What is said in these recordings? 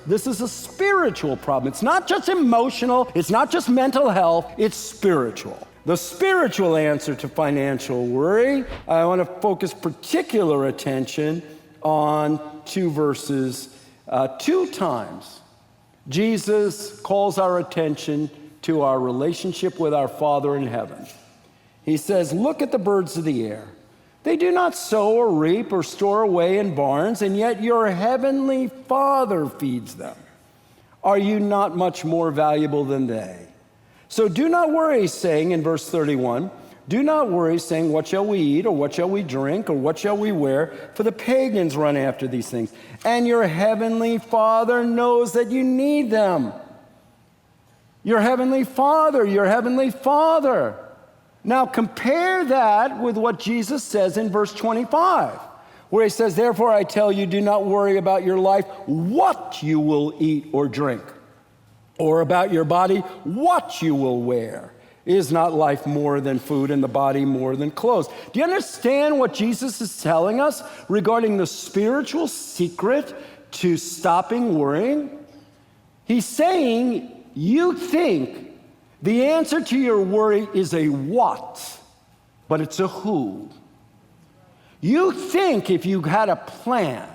this is a spiritual problem. It's not just emotional, it's not just mental health, it's spiritual. The spiritual answer to financial worry, I want to focus particular attention on two verses. 2 times, Jesus calls our attention to our relationship with our Father in heaven. He says, look at the birds of the air. They do not sow or reap or store away in barns, and yet your heavenly Father feeds them. Are you not much more valuable than they? So do not worry, saying in verse 31, do not worry, saying, what shall we eat, or what shall we drink, or what shall we wear? For the pagans run after these things. And your heavenly Father knows that you need them. Your heavenly Father, your heavenly Father. Now compare that with what Jesus says in verse 25, where he says, therefore I tell you, do not worry about your life, what you will eat or drink, or about your body, what you will wear. Is not life more than food and the body more than clothes? Do you understand what Jesus is telling us regarding the spiritual secret to stopping worrying? He's saying, you think the answer to your worry is a what, but it's a who. You think if you had a plan,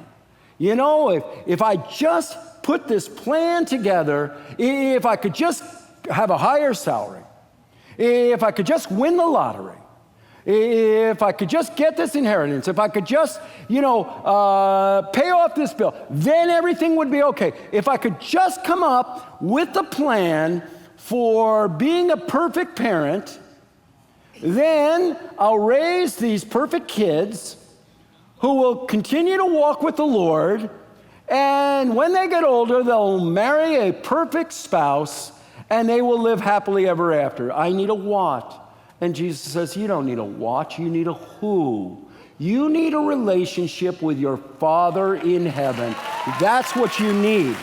you know, if I just put this plan together, if I could just have a higher salary, if I could just win the lottery, if I could just get this inheritance, if I could just, pay off this bill, then everything would be okay. If I could just come up with the plan for being a perfect parent, then I'll raise these perfect kids who will continue to walk with the Lord, and when they get older, they'll marry a perfect spouse, and they will live happily ever after. I need a what? And Jesus says, you don't need a what, you need a who. You need a relationship with your Father in heaven. That's what you need.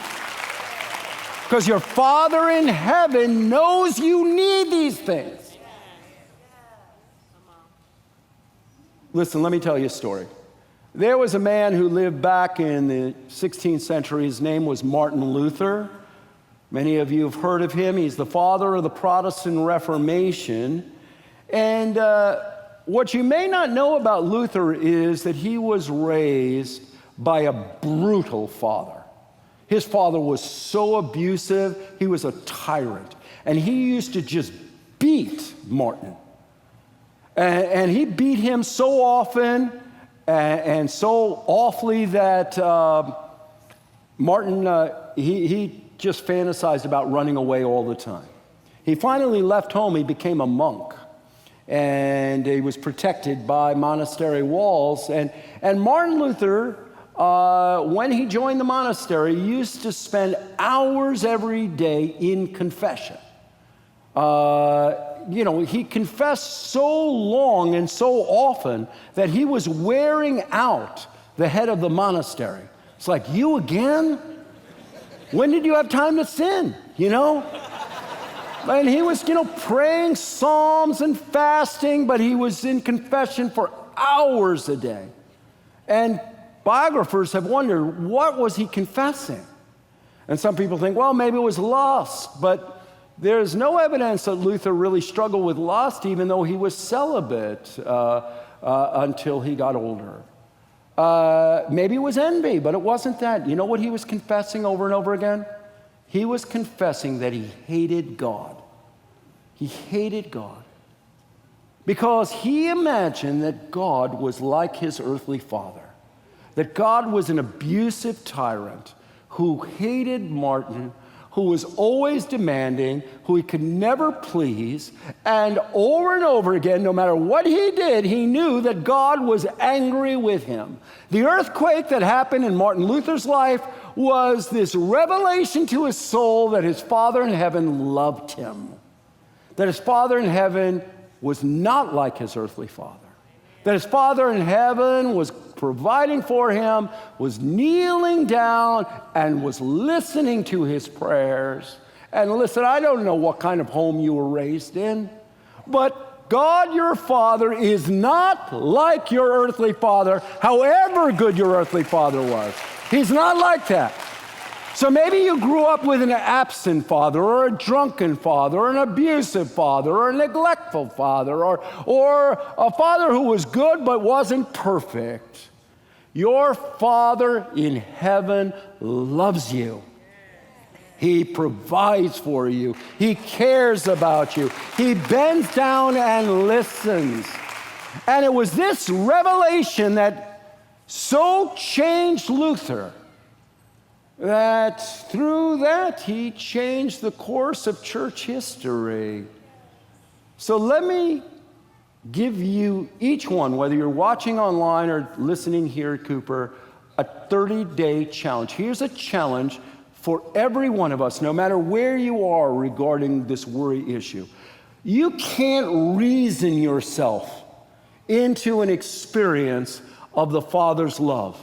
Because your Father in heaven knows you need these things. Listen, let me tell you a story. There was a man who lived back in the 16th century. His name was Martin Luther. Many of you have heard of him. He's the father of the Protestant Reformation. And what you may not know about Luther is that he was raised by a brutal father. His father was so abusive, he was a tyrant. And he used to just beat Martin. And he beat him so often and so awfully that Martin, he just fantasized about running away all the time. He finally left home. He became a monk, and he was protected by monastery walls. And Martin Luther, when he joined the monastery, used to spend hours every day in confession. He confessed so long and so often that he was wearing out the head of the monastery. It's like, you again? When did you have time to sin, And he was, praying psalms and fasting, but he was in confession for hours a day. And biographers have wondered, what was he confessing? And some people think, well, maybe it was lust, but there's no evidence that Luther really struggled with lust, even though he was celibate until he got older. Maybe it was envy, but it wasn't that. You know what he was confessing over and over again? He was confessing that he hated God. He hated God because he imagined that God was like his earthly father, that God was an abusive tyrant who hated Martin, who was always demanding, who he could never please, and over again, no matter what he did, he knew that God was angry with him. The earthquake that happened in Martin Luther's life was this revelation to his soul that his Father in heaven loved him, that his Father in heaven was not like his earthly father, that his Father in heaven was providing for him, was kneeling down, and was listening to his prayers. And listen, I don't know what kind of home you were raised in, but God, your Father, is not like your earthly father, however good your earthly father was. He's not like that. So maybe you grew up with an absent father, or a drunken father, or an abusive father, or a neglectful father, or a father who was good but wasn't perfect. Your Father in heaven loves you. He provides for you. He cares about you. He bends down and listens. And it was this revelation that so changed Luther that through that he changed the course of church history. So let me give you each one, whether you're watching online or listening here at Cooper, a 30-day challenge. Here's a challenge for every one of us, no matter where you are regarding this worry issue. You can't reason yourself into an experience of the Father's love.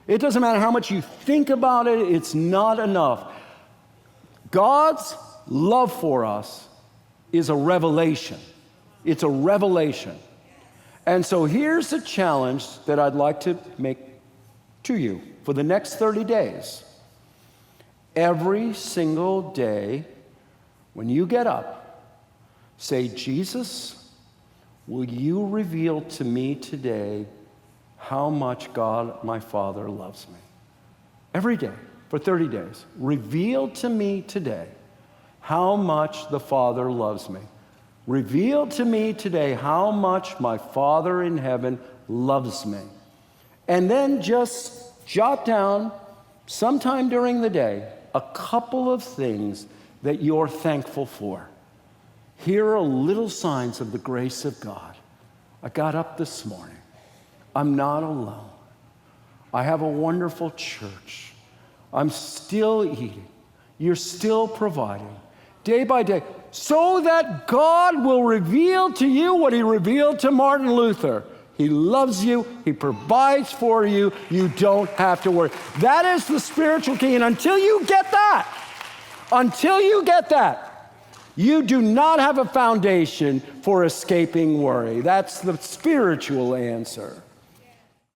It doesn't matter how much you think about it, it's not enough. God's love for us is a revelation. It's a revelation. And so here's a challenge that I'd like to make to you for the next 30 days. Every single day, when you get up, say, Jesus, will you reveal to me today how much God, my Father, loves me? Every day, for 30 days. Reveal to me today how much the Father loves me. Reveal to me today how much my Father in heaven loves me. And then just jot down sometime during the day a couple of things that you're thankful for. Here are little signs of the grace of God. I got up this morning. I'm not alone. I have a wonderful church. I'm still eating. You're still providing day by day, so that God will reveal to you what he revealed to Martin Luther. He loves you. He provides for you. You don't have to worry. That is the spiritual key. And until you get that, you do not have a foundation for escaping worry. That's the spiritual answer.